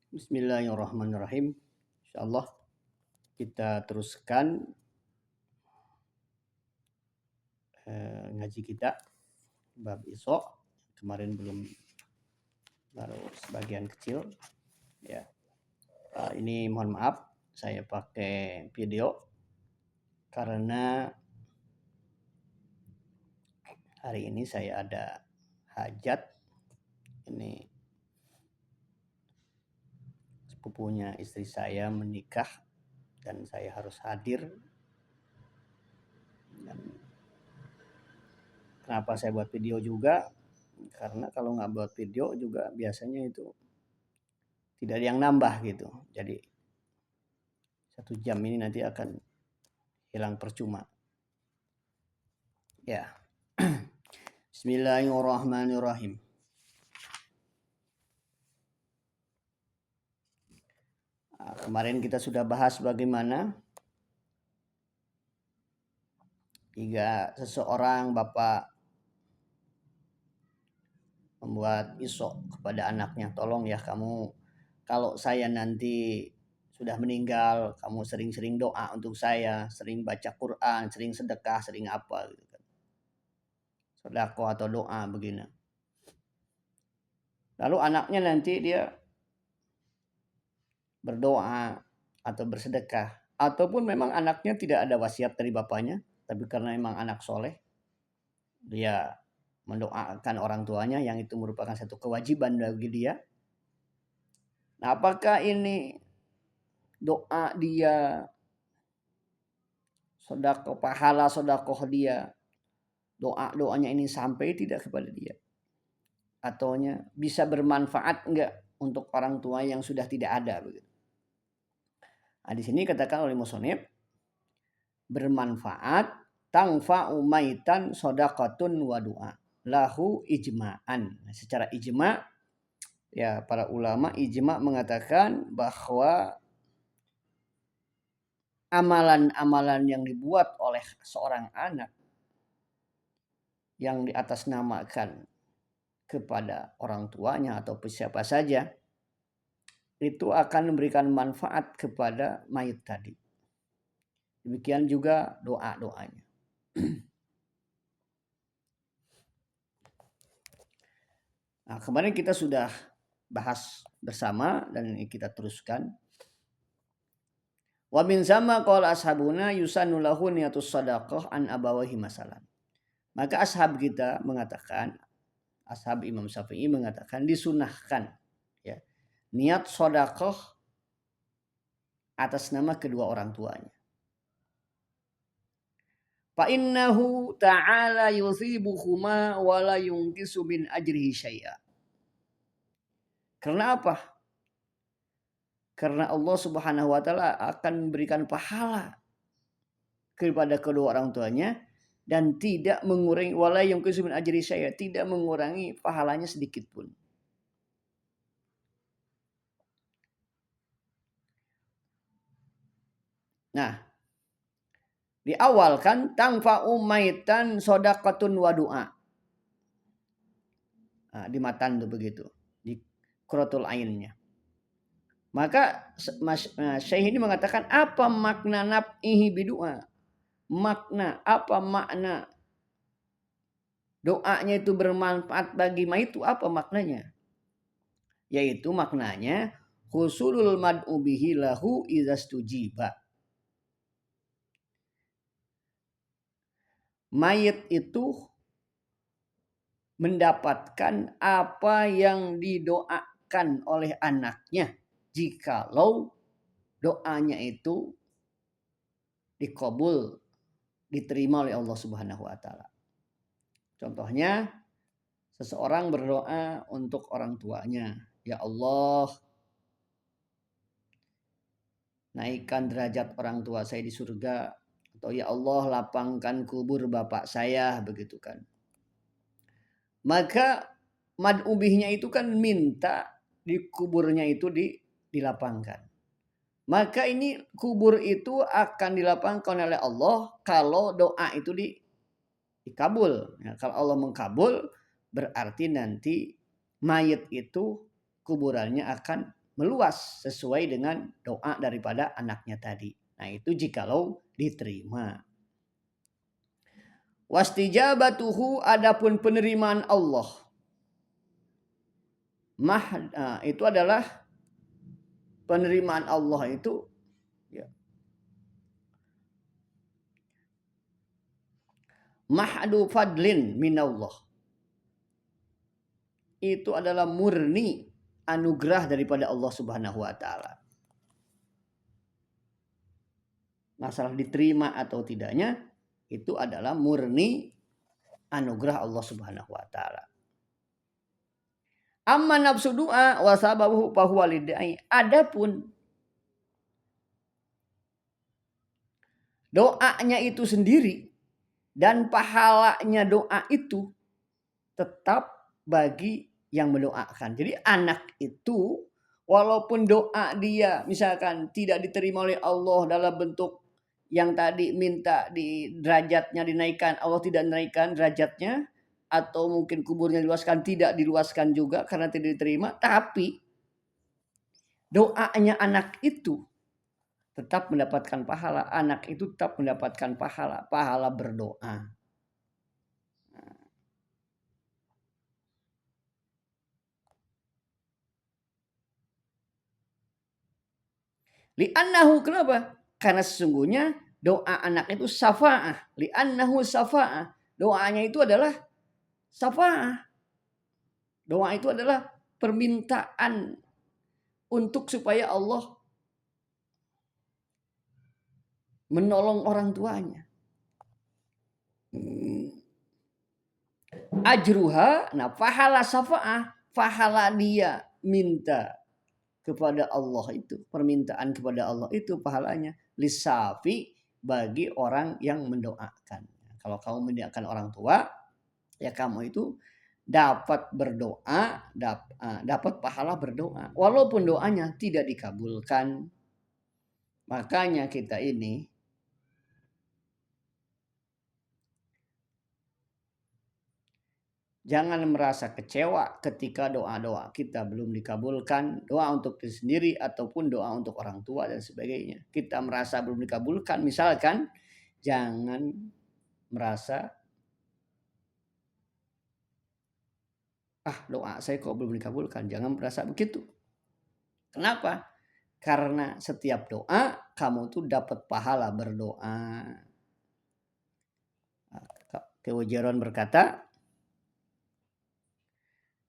Bismillahirrahmanirrahim. Insyaallah kita teruskan ngaji kita bab Isra. Kemarin baru sebagian kecil ya. Ini mohon maaf saya pakai video karena hari ini saya ada hajat. Ini sepupunya istri saya menikah dan saya harus hadir. Dan kenapa saya buat video juga? Karena kalau nggak buat video juga biasanya itu tidak ada yang nambah gitu. Jadi 1 jam ini nanti akan hilang percuma. Ya. Bismillahirrahmanirrahim. Kemarin kita sudah bahas bagaimana jika seseorang bapak membuat isok kepada anaknya, tolong ya kamu kalau saya nanti sudah meninggal, kamu sering-sering doa untuk saya, sering baca Quran, sering sedekah, sering apa gitu kan. Sedekah atau doa begini. Lalu anaknya nanti dia berdoa atau bersedekah, ataupun memang anaknya tidak ada wasiat dari bapaknya, tapi karena memang anak soleh, dia mendoakan orang tuanya yang itu merupakan satu kewajiban bagi dia. Nah, apakah ini doa dia, sedekah pahala sedekah dia, doanya ini sampai tidak kepada dia? Ataunya bisa bermanfaat enggak untuk orang tua yang sudah tidak ada begitu. Nah, di sini katakan oleh musonib bermanfaat tangfa'u maitan shadaqatun wa du'a lahu ijma'an. Secara ijma' ya para ulama ijma' mengatakan bahwa amalan-amalan yang dibuat oleh seorang anak yang diatasnamakan kepada orang tuanya atau siapa saja itu akan memberikan manfaat kepada mayit tadi. Demikian juga doa-doanya. Nah, kemarin kita sudah bahas bersama dan kita teruskan. Wa min sama qala ashabuna yusannu lahu niyatus shadaqah an abawahi masalan. Maka ashab kita mengatakan, ashab Imam Syafi'i mengatakan disunahkan ya, niat shadaqah atas nama kedua orang tuanya. Fa innahu ta'ala yusibuhuma wa la yunqisu min ajrihi syai'a. Karena apa? Karena Allah Subhanahu wa taala akan memberikan pahala kepada kedua orang tuanya dan tidak mengurangi wala yunqisu min ajri syai'a, tidak mengurangi pahalanya sedikit pun. Nah, di awal kan tangfa'u maitan shadaqatun wa du'a. Nah, di matan tuh begitu, di quratul ainnya. Maka Syekh ini mengatakan apa makna naf'ihi bidu'a? Apa makna doanya itu bermanfaat bagi mayit itu apa maknanya? Yaitu maknanya husulul mad'u bihi lahu idza stujiba. Mayit itu mendapatkan apa yang didoakan oleh anaknya jikalau doanya itu dikabul, diterima oleh Allah Subhanahu wa taala. Contohnya seseorang berdoa untuk orang tuanya, ya Allah, naikkan derajat orang tua saya di surga, atau ya Allah lapangkan kubur bapak saya, begitu kan. Maka mad'ubihnya itu kan minta di kuburnya itu dilapangkan. Maka ini kubur itu akan dilapangkan oleh Allah kalau doa itu dikabul. Ya, kalau Allah mengkabul berarti nanti mayit itu kuburannya akan meluas sesuai dengan doa daripada anaknya tadi. Nah, itu jikalau diterima. Wastijabatuhu, adapun penerimaan Allah. Itu adalah penerimaan Allah itu ya, mahdu fadlin minallah. Itu adalah murni anugerah daripada Allah Subhanahu wa taala. Masalah diterima atau tidaknya itu adalah murni anugerah Allah Subhanahu wa taala. Amma nafsu doa wa sababuhu fa huwa lidai. Adapun doanya itu sendiri dan pahalanya doa itu tetap bagi yang mendoakan. Jadi anak itu walaupun doa dia misalkan tidak diterima oleh Allah dalam bentuk yang tadi minta di derajatnya dinaikkan, Allah tidak menaikkan derajatnya, atau mungkin kuburnya diluaskan, tidak diluaskan juga karena tidak diterima, tapi doanya anak itu tetap mendapatkan pahala. Anak itu tetap mendapatkan pahala berdoa. Li'annahu, kenapa? Karena sesungguhnya doa anak itu syafa'ah. Li'annahu syafa'ah. Doanya itu adalah syafa'ah. Doa itu adalah permintaan untuk supaya Allah menolong orang tuanya. Ajruha, nah pahala syafa'ah, pahala dia minta kepada Allah itu, permintaan kepada Allah itu pahalanya lisafi, bagi orang yang mendoakan. Kalau kamu mendoakan orang tua, ya kamu itu dapat berdoa, dapat pahala berdoa walaupun doanya tidak dikabulkan. Makanya kita ini jangan merasa kecewa ketika doa-doa kita belum dikabulkan, doa untuk diri sendiri ataupun doa untuk orang tua dan sebagainya. Kita merasa belum dikabulkan, misalkan, jangan merasa, doa saya kok belum dikabulkan. Jangan merasa begitu. Kenapa? Karena setiap doa kamu tuh dapat pahala berdoa. Kewajaran berkata,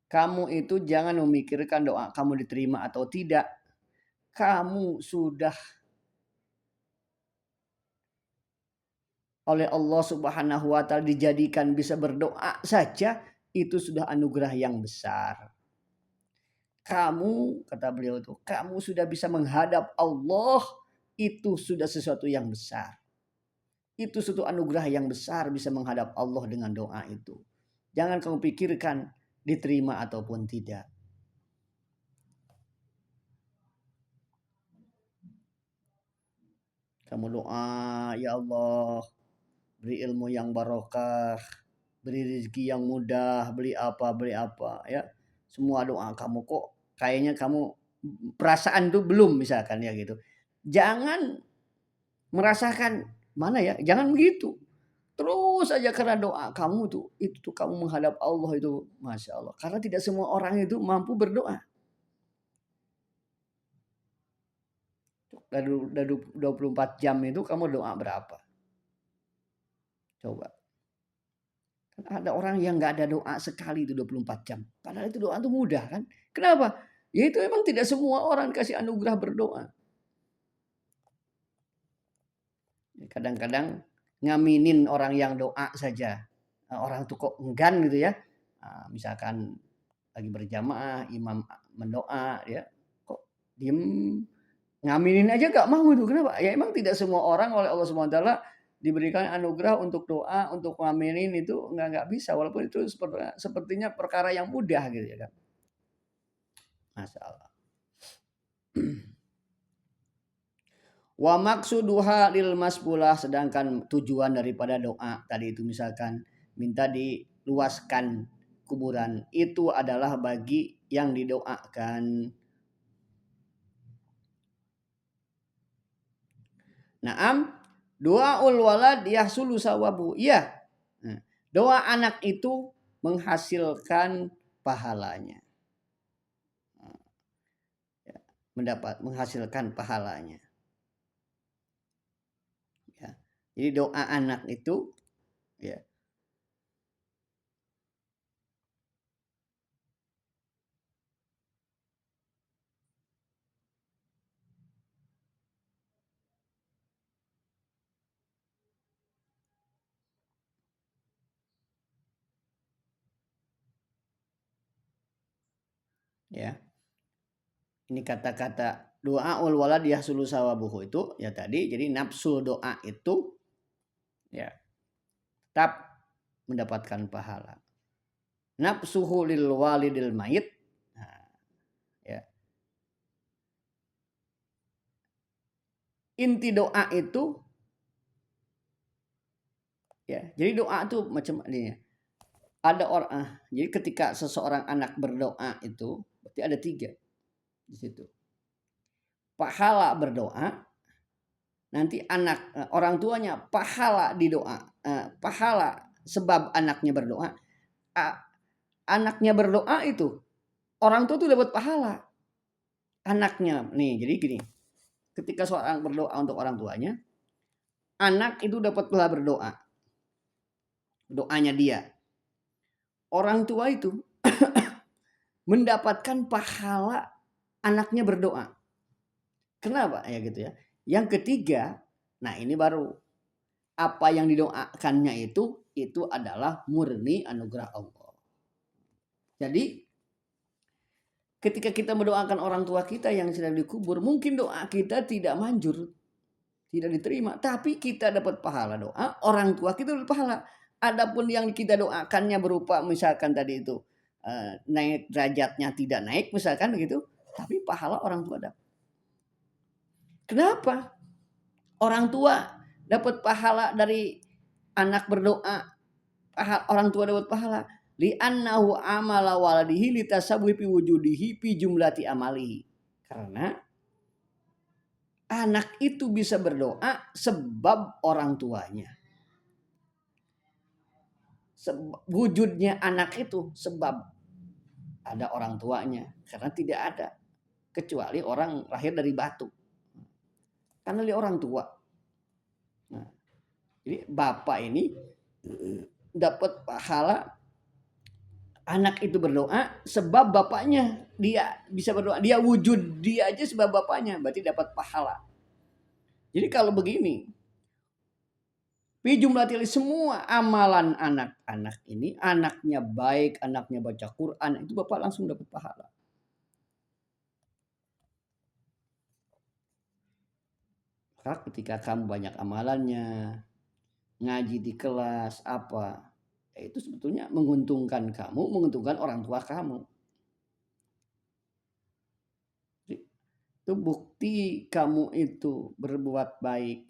kamu itu jangan memikirkan doa kamu diterima atau tidak. Kamu sudah oleh Allah Subhanahu wa taala dijadikan bisa berdoa saja, itu sudah anugerah yang besar. Kamu, kata beliau itu, kamu sudah bisa menghadap Allah, itu sudah sesuatu yang besar. Itu suatu anugerah yang besar bisa menghadap Allah dengan doa itu. Jangan kamu pikirkan diterima ataupun tidak. Kamu doa, ya Allah, beri ilmu yang barokah, beri rezeki yang mudah, beri apa, ya. Semua doa kamu kok kayaknya kamu perasaan tuh belum, misalkan ya gitu. Jangan merasakan mana ya, jangan begitu. Terus aja karena doa kamu tuh, itu tuh kamu menghadap Allah itu, Masya Allah. Karena tidak semua orang itu mampu berdoa. Dari 24 jam itu kamu doa berapa? Coba. Ada orang yang nggak ada doa sekali itu 24 jam. Padahal itu doa itu mudah kan. Kenapa? Ya itu memang tidak semua orang kasih anugerah berdoa. Kadang-kadang ngaminin orang yang doa saja. Orang itu kok enggan gitu ya. Misalkan lagi berjamaah, imam mendoa, ya kok diem, ngaminin aja gak mau itu. Kenapa? Ya emang tidak semua orang oleh Allah SWT diberikan anugerah untuk doa, untuk ngaminin itu nggak bisa. Walaupun itu sepertinya perkara yang mudah gitu ya kan. Masya Allah. Wa maksuduha lil masbulah, sedangkan tujuan daripada doa tadi itu misalkan minta diluaskan kuburan, itu adalah bagi yang didoakan. Naam, doaul walad yahsulu sawabu. Iya. Doa anak itu menghasilkan pahalanya. Menghasilkan pahalanya. Ya. Jadi doa anak itu ya. Ya. Ini kata-kata doaul walad yahsulu sawabuhu itu ya tadi, jadi nafsu doa itu ya tetap mendapatkan pahala. Nafsuhu lil walidil mayit. Nah, ya. Inti doa itu ya, jadi doa itu macam ini. Ada orang, jadi ketika seseorang anak berdoa itu berarti ada 3 di situ. Pahala berdoa, nanti anak orang tuanya pahala di doa, pahala sebab anaknya berdoa. Anaknya berdoa itu orang tua tuh dapat pahala. Anaknya nih, jadi gini. Ketika seorang berdoa untuk orang tuanya, anak itu dapat pahala berdoa. Doanya dia. Orang tua itu mendapatkan pahala anaknya berdoa. Kenapa ya gitu ya? Yang ketiga, nah ini baru apa yang didoakannya itu adalah murni anugerah Allah. Jadi ketika kita mendoakan orang tua kita yang sedang dikubur, mungkin doa kita tidak manjur, tidak diterima, tapi kita dapat pahala doa, orang tua kita dapat pahala. Adapun yang kita doakannya berupa misalkan tadi itu naik derajatnya tidak naik misalkan begitu, tapi pahala orang tua dapat. Kenapa? Orang tua dapat pahala dari anak berdoa, orang tua dapat pahala. Li'annahu amala waladihi litasabwi fi wujudihi fi jumlati amalihi. Karena anak itu bisa berdoa sebab orang tuanya. Wujudnya anak itu sebab ada orang tuanya. Karena tidak ada kecuali orang lahir dari batu. Karena dari orang tua. Nah, jadi bapak ini dapat pahala anak itu berdoa sebab bapaknya, dia bisa berdoa, dia wujud dia aja sebab bapaknya, berarti dapat pahala. Jadi kalau begini, jumlah semua amalan anak-anak ini, anaknya baik, anaknya baca Quran, itu bapak langsung dapat pahala. Maka ketika kamu banyak amalannya, ngaji di kelas apa, itu sebetulnya menguntungkan kamu, menguntungkan orang tua kamu. Itu bukti kamu itu berbuat baik.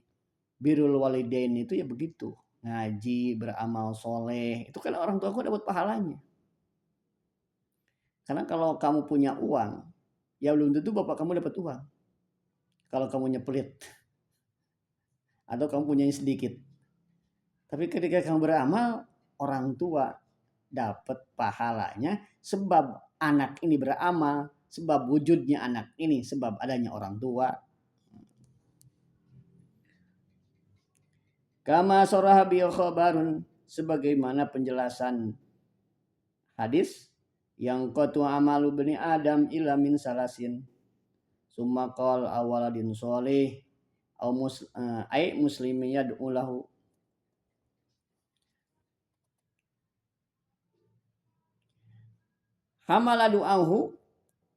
Birrul walidain itu ya begitu. Ngaji, beramal soleh, itu kan orang tua kamu dapat pahalanya. Karena kalau kamu punya uang, ya belum tentu bapak kamu dapat uang. Kalau kamu pelit atau kamu punya sedikit. Tapi ketika kamu beramal, orang tua dapat pahalanya sebab anak ini beramal, sebab wujudnya anak ini, sebab adanya orang tua. Kama saraha bi khabarun, sebagaimana penjelasan hadis yang qatu amalu bani adam illa min salasin. Summa qal awaladin sholih au muslimin yad'u lahu. Hamala du'ahu,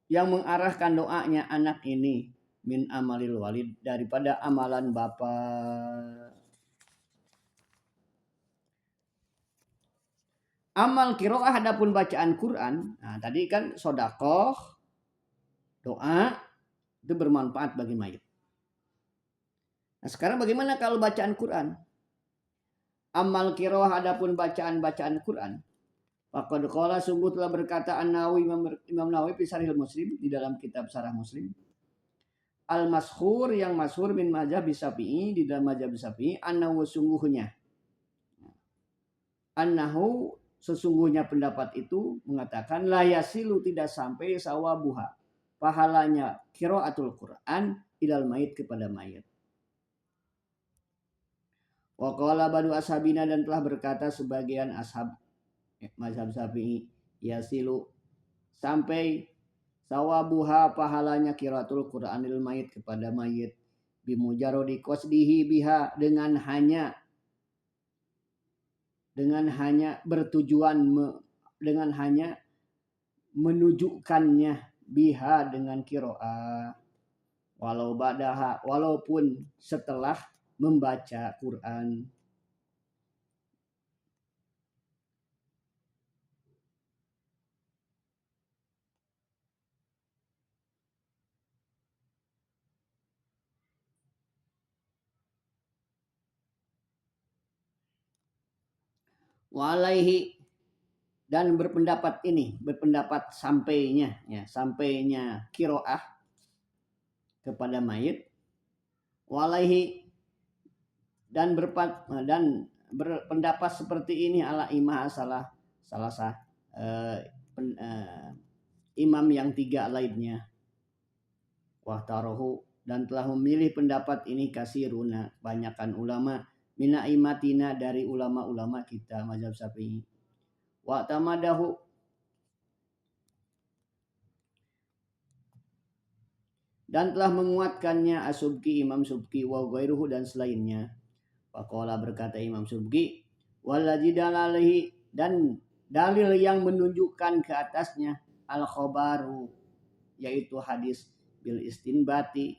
yang mengarahkan doanya anak ini min amalil walid, daripada amalan bapak. Amal qiraah adapun bacaan Quran, nah tadi kan sedekah, doa itu bermanfaat bagi mayit. Nah sekarang bagaimana kalau bacaan Quran? Amal qiraah adapun bacaan Quran. Faqad qala, sungguh telah berkata An-Nawawi, Imam Nawawi fi Sharhil Muslim, di dalam kitab Syarah Muslim. al-masyhur yang masyhur min mazhab Syafi'i di dalam mazhab Syafi'i annahu sungguhnya annahu sesungguhnya pendapat itu mengatakan la yasilu tidak sampai sawabuha pahalanya qiraatul Quran ilal mayit kepada mayit. Wa qala badu ashabina dan telah berkata sebagian ashab mazhab Syafi'i yasilu sampai sawabuha pahalanya qiraatul Qur'anil mayit kepada mayit bimujarradi qasdihi biha dengan hanya bertujuan dengan hanya menunjukkannya biha dengan qiraah walaupun setelah membaca Quran. Walaihi dan berpendapat sampainya qiraah kepada mayit walaihi dan berpendapat seperti ini ala imam salah imam yang tiga lainnya wahtarohu dan telah memilih pendapat ini kasiruna banyakkan ulama mina imatina dari ulama-ulama kita mazhab Syafi'i wa tamadahu dan telah menguatkannya As-Subki Imam Subki wa ghairuhu dan selainnya. Faqala berkata Imam Subki wallazi dalalihi dan dalil yang menunjukkan ke atasnya al khabaru yaitu hadis bil istinbati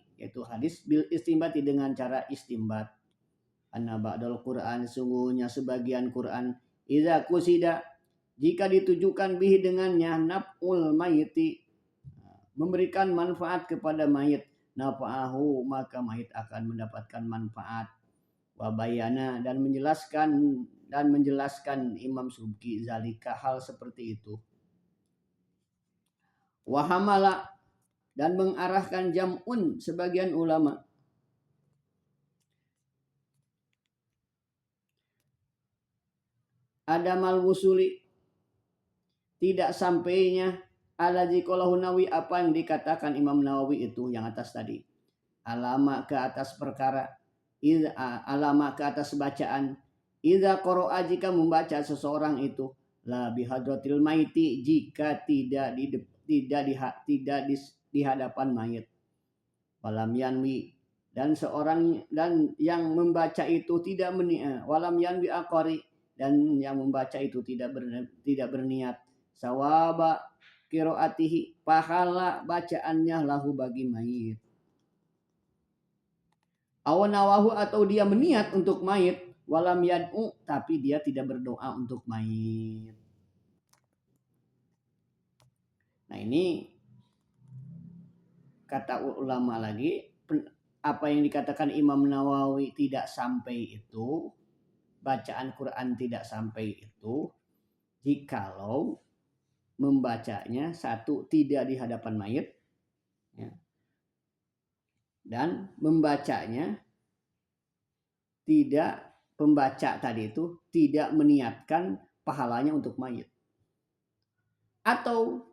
dengan cara istinbat anna ba'dal Quran sungguhnya sebagian Quran idza kusida jika ditujukan bihi dengannya naf'ul mayiti memberikan manfaat kepada mayit nafa'ahu maka mayit akan mendapatkan manfaat wabayana dan menjelaskan Imam Subki zalika hal seperti itu wahamala dan mengarahkan jam'un sebagian ulama adamal wusuli tidak sampainya alazi qalahu Nawawi apa yang dikatakan Imam Nawawi itu yang atas tadi alama ke atas perkara alama ke atas bacaan idza qara'a jika membaca seseorang itu la bihadratil maiti jika tidak di hadapan mayit walam yanwi dan yang membaca itu tidak walam yanwi aqari dan yang membaca itu tidak berniat sawaba qiraatihi pahala bacaannya lahu bagi mayit awanawahu atau dia meniat untuk mayit walam yad'u tapi dia tidak berdoa untuk mayit. Nah ini kata ulama lagi apa yang dikatakan Imam Nawawi tidak sampai itu bacaan Quran tidak sampai itu jikalau membacanya satu tidak di hadapan mayit ya, dan membacanya tidak pembaca tadi itu tidak meniatkan pahalanya untuk mayit atau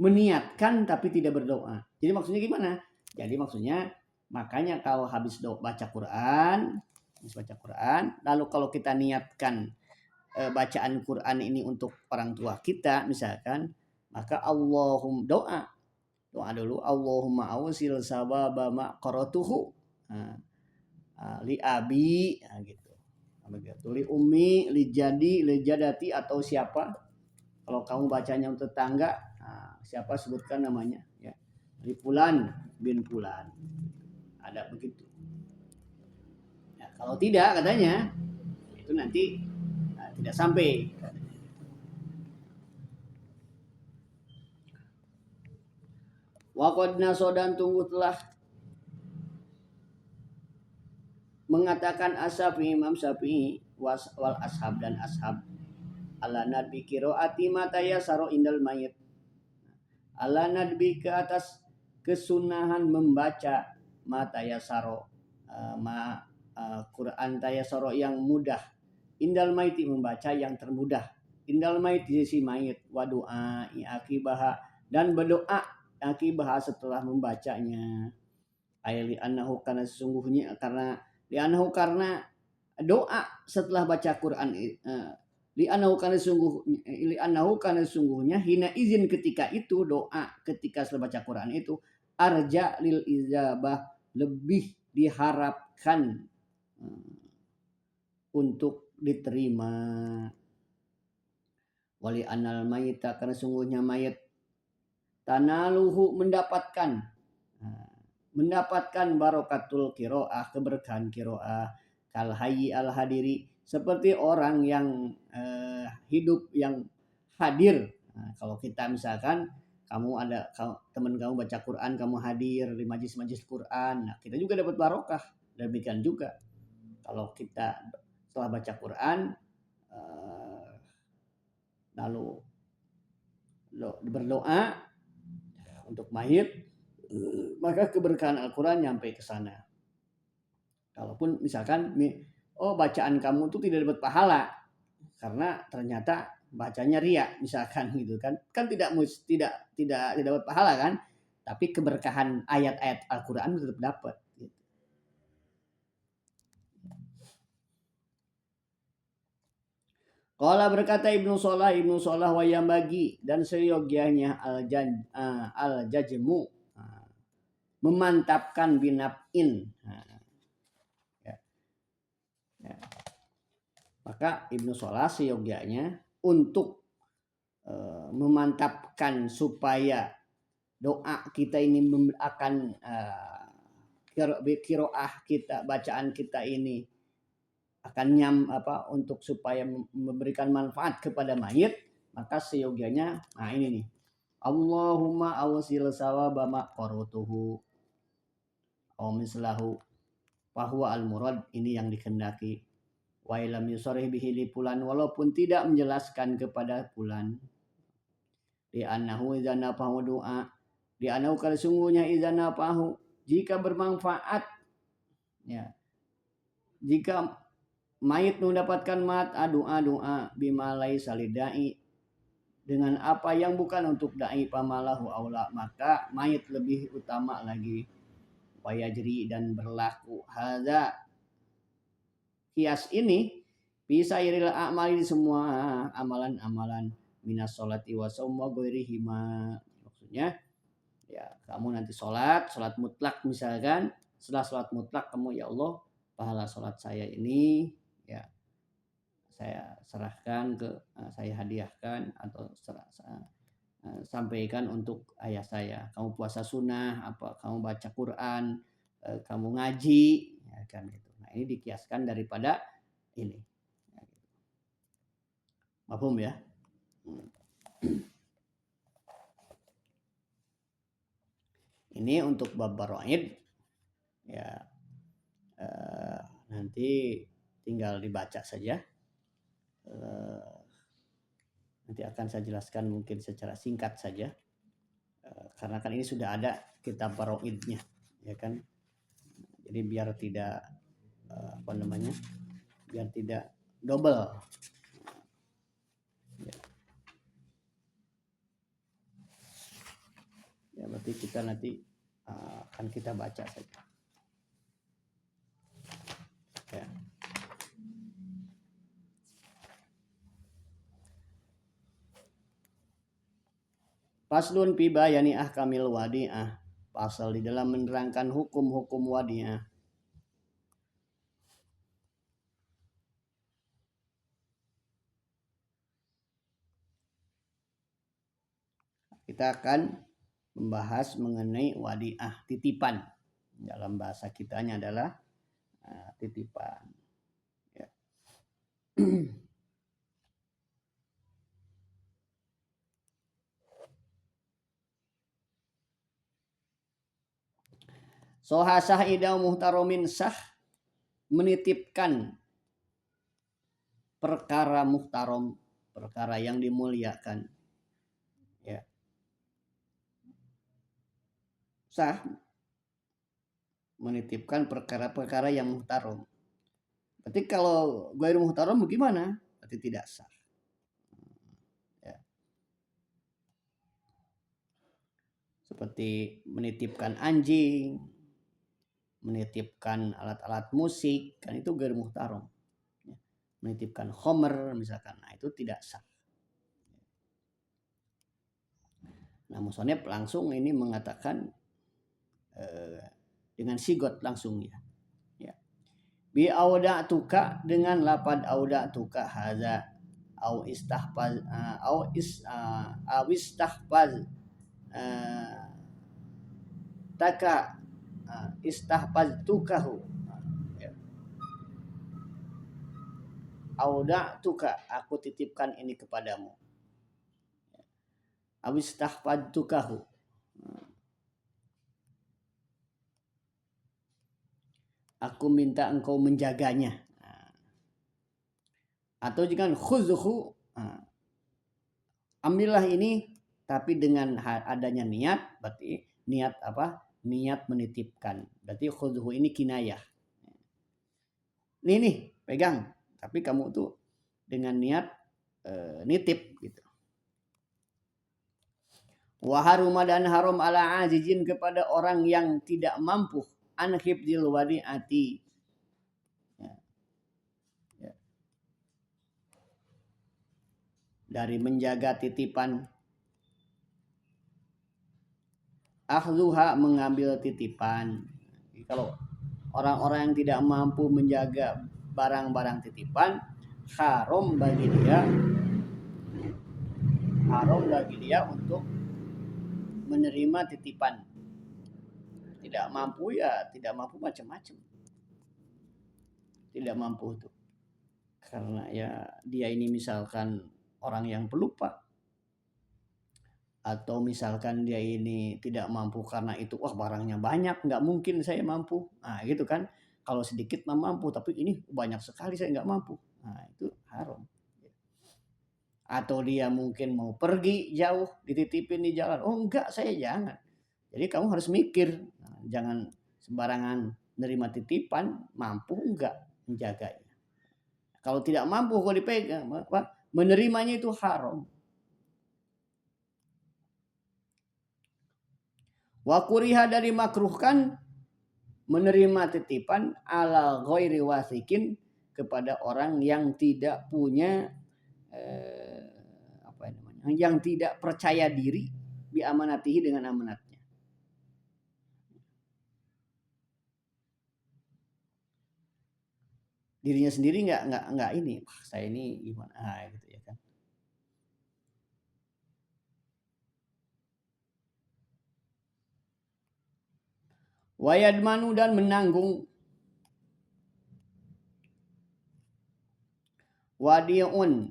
meniatkan tapi tidak berdoa. Jadi maksudnya gimana? Jadi maksudnya makanya kalau habis baca Quran, lalu kalau kita niatkan bacaan Quran ini untuk orang tua kita misalkan, maka Allahumma doa dulu Allahumma awsil sababa ma qaratuhu li abi gitu. Begitu li ummi li jadi li jadati atau siapa kalau kamu bacanya untuk tetangga siapa sebutkan namanya ya li fulan bin fulan ada begitu ya, kalau tidak katanya itu nanti tidak sampai waqad nasodan tunggu telah mengatakan Asyafi'i Imam Syafi'i wal ashab dan ashab ala nadbi qiraati mata yasaro indal mayit ala nadbi ke atas kesunahan membaca ma tayasaro Quran tayasaro yang mudah, indal maiti membaca yang termudah, indal maiti si mayit, wa doa akibah dan berdoa akibah setelah membacanya. Ayat li'annahu karena sesungguhnya karena li'annahu karena doa setelah baca Quran li'annahu karena sesungguhnya hina izin ketika itu doa ketika setelah baca Quran itu arja lil ijabah lebih diharapkan untuk diterima. Wali anal mayita karena sungguhnya mayat tanaluhu mendapatkan barokatul kiroah keberkahan kiroah kal hayyi al hadiri seperti orang yang hidup yang hadir. Nah, kalau kita misalkan teman kamu baca Quran, kamu hadir di majlis-majlis Quran, nah kita juga dapat barokah. Demikian juga kalau kita setelah baca Quran lalu berdoa untuk mayit, maka keberkahan Al-Quran nyampe ke sana. Kalaupun misalkan bacaan kamu tuh tidak dapat pahala karena ternyata bacanya ria misalkan gitu kan tidak dapat pahala kan, tapi keberkahan ayat-ayat Al-Quran tetap dapat. Qala berkata Ibnu Shalah wa yambagi dan seyogianya al-jajmu memantapkan binaf'in. Maka Ibnu Shalah seyogianya untuk memantapkan supaya doa kita ini akan kiroah kita, bacaan kita ini akan untuk supaya memberikan manfaat kepada mayit, maka seyogianya ini nih. Allahumma awsil sawaba ma qaratuhu aw mislahu fahuwa al murad, ini yang dikehendaki. Wa ilam yusarih bihi li fulan, walaupun tidak menjelaskan kepada fulan. Di annahu idza nafahu doa, di annahu kalau sungguhnya idza nafahu jika bermanfaat, ya, jika mayit mendapatkan doa bima laisa lidai, dengan apa yang bukan untuk dai, pamalahu aula, maka mayit lebih utama lagi. Wayajri dan berlaku hadza kias ini bisa iril a'mali di semua amalan-amalan minas sholati wa shaum wa ghairihima. Maksudnya ya kamu nanti sholat mutlak misalkan, setelah sholat mutlak kamu, ya Allah pahala sholat saya ini ya saya serahkan saya hadiahkan atau sampaikan untuk ayah saya. Kamu puasa sunnah, kamu baca Quran, kamu ngaji, ya kan gitu. Nah ini dikiaskan daripada ini. Mafhum ya? Ini untuk bab baroid ya, nanti tinggal dibaca saja. Nanti akan saya jelaskan mungkin secara singkat saja, karena kan ini sudah ada kitab baroidnya, ya kan. Jadi biar tidak biar tidak double. Ya berarti kita nanti akan kita baca saja. Ya. Faslun fi bayani ahkamil wadi'ah. Pasal di dalam menerangkan hukum-hukum wadi'ah. Kita akan membahas mengenai wadi'ah, titipan. Dalam bahasa kitanya adalah titipan. Ya. Soha sah idau muhtaromin sah, menitipkan perkara muhtarom, perkara yang dimuliakan. Ya. Sah menitipkan perkara-perkara yang muhtaram. Berarti kalau ghairu muhtaram gimana? Berarti tidak sah. Ya. Seperti menitipkan anjing, menitipkan alat-alat musik, kan itu ghairu muhtaram. Ya. Menitipkan khomer misalkan, nah itu tidak sah. Nah, musonef langsung ini mengatakan dengan sigot langsung ya. Bi auda'tuka dengan lapad auda'tuka hadza au istahfaz au is au istahfaz taka istahfaztukahu auda'tuka aku titipkan ini kepadamu au istahfaztukahu aku minta engkau menjaganya. Atau jika khudhu, ambillah ini tapi dengan adanya niat, berarti niat apa? Niat menitipkan. Berarti khudhu ini kinayah. Nih, pegang. Tapi kamu tuh dengan niat nitip gitu. Wa haruma dan haram ala azizin kepada orang yang tidak mampu an hifdzil wadi'ati. Ya. Dari menjaga titipan. Ahluha mengambil titipan. Jadi kalau orang-orang yang tidak mampu menjaga barang-barang titipan, haram bagi dia untuk menerima titipan. Tidak mampu ya, tidak mampu macam-macam. Tidak mampu itu. Karena ya dia ini misalkan orang yang pelupa. Atau misalkan dia ini tidak mampu karena itu, wah barangnya banyak, nggak mungkin saya mampu. Nah gitu kan. Kalau sedikit mah mampu, tapi ini banyak sekali saya nggak mampu. Nah itu haram. Atau dia mungkin mau pergi jauh, dititipin di jalan. Oh enggak, saya jangan. Jadi kamu harus mikir. Nah, jangan sembarangan nerima titipan, mampu enggak menjaganya. Kalau tidak mampu kalau dipegang, menerimanya itu haram. Wa kuriha dari makruhkan menerima titipan ala ghairi wasikin kepada orang yang tidak punya yang tidak percaya diri bi amanatihi dengan amanatnya. Dirinya sendiri nggak ini, saya ini gimana gitu ya kan. Wayadmanu dan menanggung wadi'un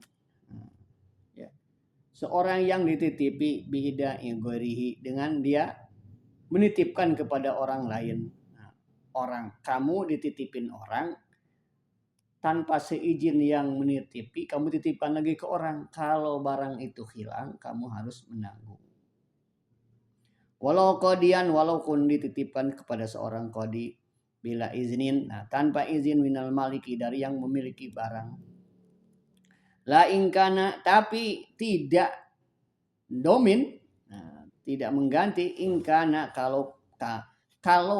seorang yang dititipi bihida'i ghairihi dengan dia menitipkan kepada orang lain. Nah, orang kamu dititipin orang tanpa seizin yang menitipi, kamu titipkan lagi ke orang. Kalau barang itu hilang, kamu harus menanggung. Walaupun dititipkan kepada seorang qadi bila iznin, nah tanpa izin minal maliki dari yang memiliki barang. La ingkana tapi tidak domin, nah, tidak mengganti ingkana kalau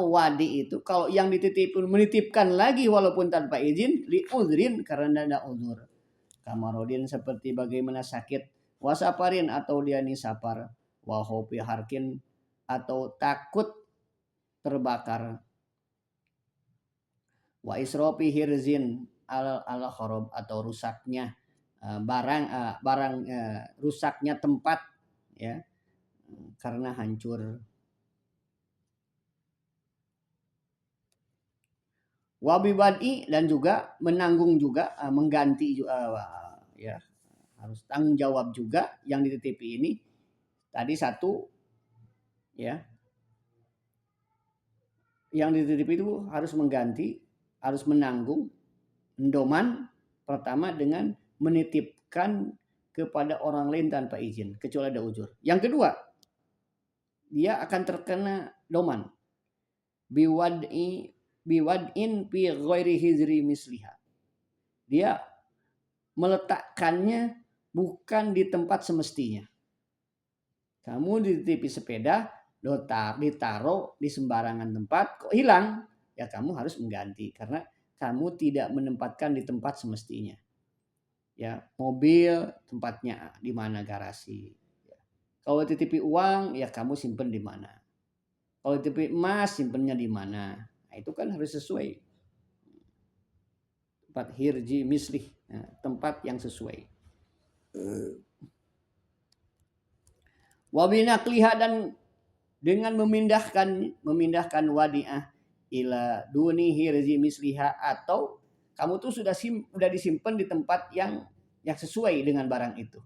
wadi itu kalau yang dititipin menitipkan lagi walaupun tanpa izin li uzrin karena ada uzur. Kamarodin seperti bagaimana sakit, wasaparin atau dia nisapar, wahopi harkin atau takut terbakar, wa isropi hirzin ala khorob atau rusaknya barang rusaknya tempat ya karena hancur. Wabibadi dan juga menanggung juga mengganti ya harus tanggung jawab juga yang dititipi ini tadi satu ya yang dititipi itu harus mengganti, harus menanggung endoman pertama dengan menitipkan kepada orang lain tanpa izin kecuali ada uzur. Yang kedua, dia akan terkena doman. biwad'in fi ghairi hijri misliha. Dia meletakkannya bukan di tempat semestinya. Kamu dititipi sepeda, ditaruh di sembarangan tempat, kok hilang? Ya kamu harus mengganti karena kamu tidak menempatkan di tempat semestinya. Ya, mobil tempatnya di mana garasi. Kalau titipi uang, ya kamu simpen di mana. Kalau titipi emas, simpennya di mana. Nah, itu kan harus sesuai. Tempat hirji mislih, nah, tempat yang sesuai. Wabinakliha dan dengan memindahkan wadi'ah ila duni hirji misliha, atau kamu tuh sudah disimpan di tempat yang sesuai dengan barang itu.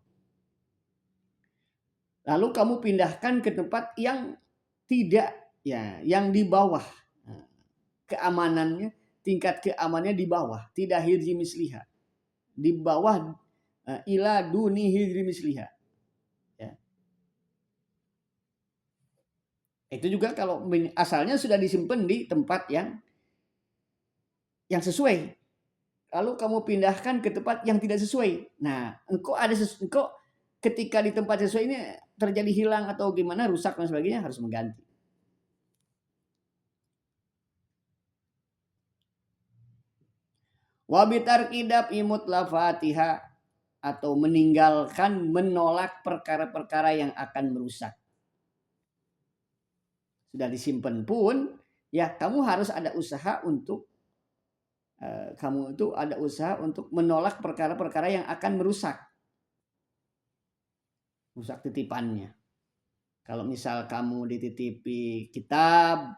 Lalu kamu pindahkan ke tempat yang tidak, ya, yang di bawah. Keamanannya, tingkat keamanannya di bawah, tidak hirji misliha. Di bawah ila duni hirji misliha. Ya. Itu juga kalau asalnya sudah disimpan di tempat yang sesuai. Lalu kamu pindahkan ke tempat yang tidak sesuai. Nah, engkau ketika di tempat sesuai ini terjadi hilang atau gimana, rusak dan sebagainya, harus mengganti. Wabitar kidap imut lafatiha, atau menolak perkara-perkara yang akan merusak. Sudah disimpan pun, ya kamu harus ada usaha untuk menolak perkara-perkara yang akan merusak titipannya. Kalau misal kamu dititipi kitab,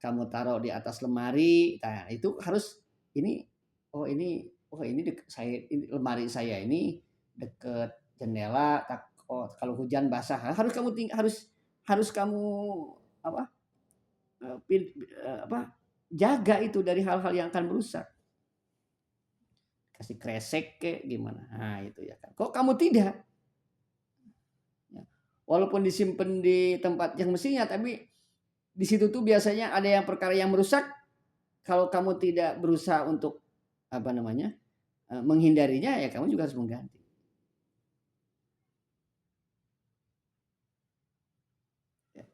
kamu taruh di atas lemari, nah itu harus ini lemari saya ini deket jendela, kalau hujan basah, harus kamu jaga itu dari hal-hal yang akan merusak. Kasih kresek kayak gimana, nah itu ya kan. Kok kamu tidak? Walaupun disimpan di tempat yang mestinya, tapi di situ tuh biasanya ada yang perkara yang merusak. Kalau kamu tidak berusaha untuk menghindarinya, ya kamu juga harus mengganti. Ya.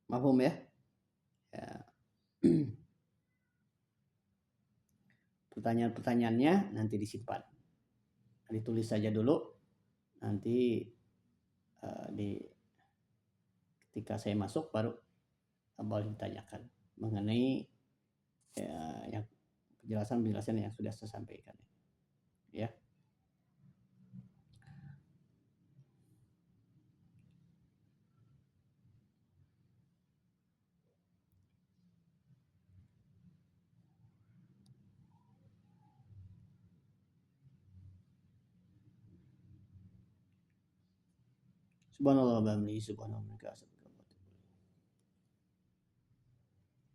Mahfum ya? Ya. Pertanyaan-pertanyaannya nanti disimpan. Ditulis saja dulu. Nanti ketika saya masuk baru boleh ditanyakan mengenai yang penjelasan yang sudah saya sampaikan. Ya. Subhanallah wa bihamdihi, subhanallah.